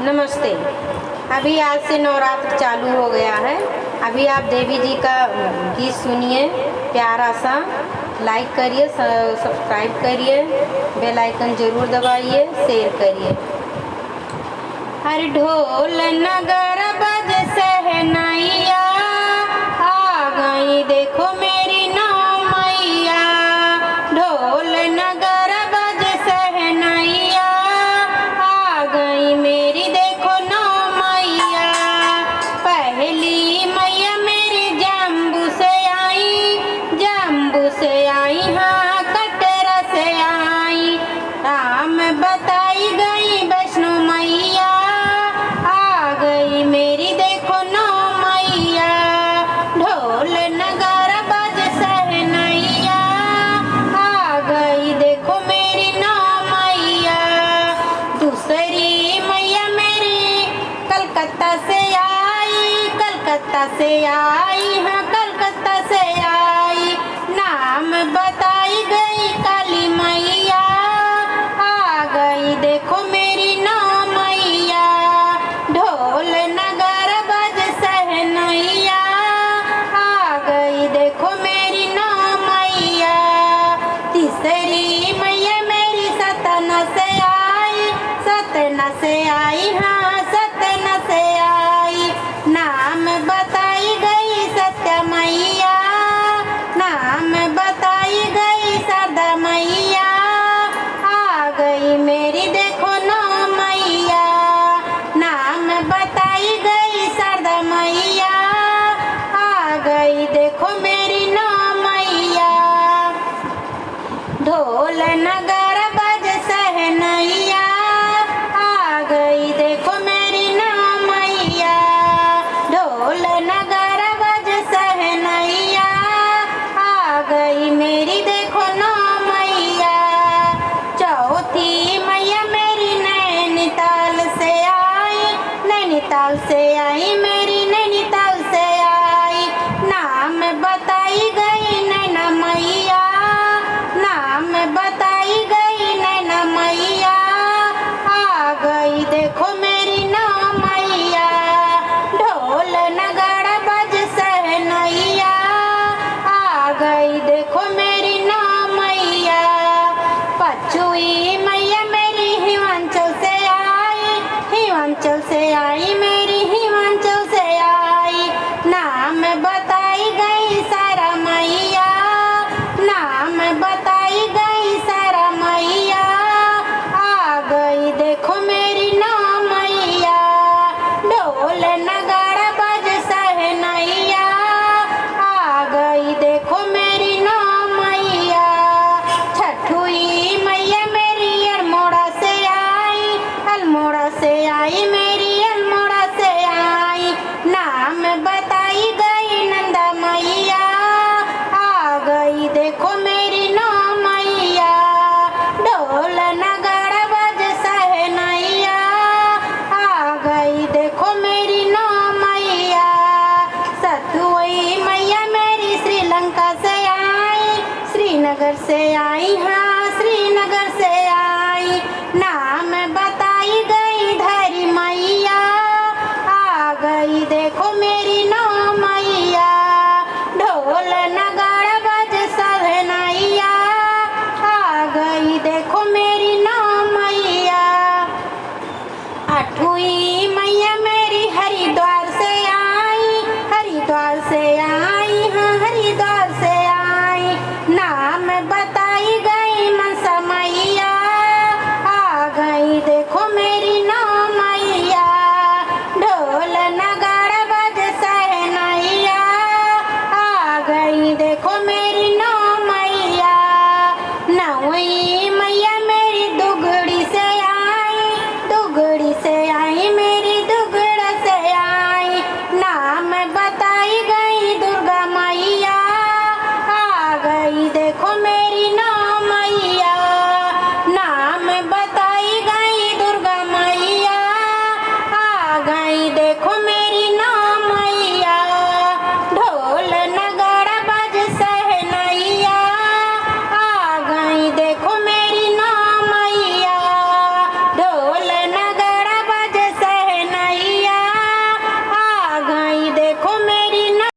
नमस्ते। अभी आज से नवरात्र चालू हो गया है। अभी आप देवी जी का गीत सुनिए प्यारा सा। लाइक करिए, सब्सक्राइब करिए, बेल आइकन ज़रूर दबाइए, शेयर करिए। हर ढोल नगर बज सहनाइया, आ गई देखो मेरी नौ मैया। ढोल नगर बज सहनाइया, आ गई मेरी देखो नौ मैया। पहली मैया मेरी जम्बू से आई, जम्बू से आई, हाँ कटरा से आई। राम बताई गई वैष्णो मैया, आ गई मेरी देखो नौ मैया। ढोल नगारा बज सहनाइया, आ गई देखो मेरी नौ मैया। दूसरी मैया मेरी कलकत्ता से आई, कलकत्ता से आई, हाँ कलकत्ता से आई। नाम बताई गई काली मैया, आ गई देखो मेरी नौ मैया। ढोल नगारा बज सहनाइया, आ गई देखो मेरी नौ मैया। तीसरी मैया मेरी सतना से आई, सतना से आई, हाँ सतना से आई। नाम बताई गई सत्य मैया, नाम बताई गई शारदा मैया, आ गई मेरी देखो नौ मैया। नाम बताई गई शारदा मैया, आ गई देखो मेरी नौ मैया। ढोल नगारा बज सहनाइया, आ गई देखो मेरी नौ मैया। ढोल नगारा बज सहनाइया, आ गई मेरी देखो नौ मैया। चौथी मैया मेरी नैनीताल से आई, नैनीताल से आई, मेरी नैनीताल से आई। नाम बताई गई नैना मैया, नाम बताई गई नैना मैया, आ गई देखो मेरी नौ मैया। ढोल नगाड़ा बज सहनाइया, आ गई देखो मेरी नौ मैया। पांचवी मैया मेरी हिमाचल से आई, हिमाचल से आई, मेरी हिमाचल से आई। नाम बताई गई सारा मैया, नाम बताई गई सारा मैया, आ गई देखो मेरी नौ मैया। ढोल नगाड़ा बज सहनाइया, आ गई देखो मेरी नौ मैया। छठवीं मैया मेरी अल्मोड़ा से आई, अल्मोड़ा से आई, मेरी अल्मोड़ा से आई। नाम बताई गई नंदा मैया, आ गई देखो मेरी नौ मैया। ढोल नगाड़ा बज सहनाइया, आ गई देखो मेरी नौ मैया। सातवीं मैया मेरी श्रीलंका से आई, श्रीनगर से आई, हाँ श्रीनगर से आई। नाम बताई गई धरी मैया, आ गई देखो मेरी नौ मैया। ढोल नगाड़ा बज सहनाइया, आ गई देखो मेरी नौ मैया। आठवीं